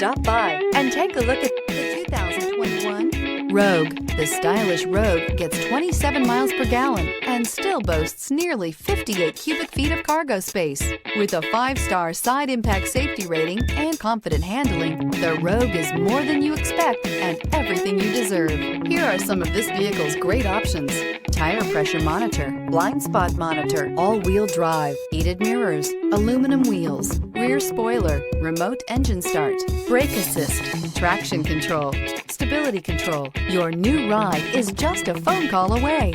Stop by and take a look at the 2021 Rogue. The stylish Rogue gets 27 miles per gallon and still boasts nearly 58 cubic feet of cargo space. With a 5-star side impact safety rating and confident handling, the Rogue is more than you expect and everything you deserve. Here are some of this vehicle's great options: tire pressure monitor, blind spot monitor, all-wheel drive, heated mirrors, aluminum wheels, rear spoiler, remote engine start, brake assist, traction control, stability control. Your new ride is just a phone call away.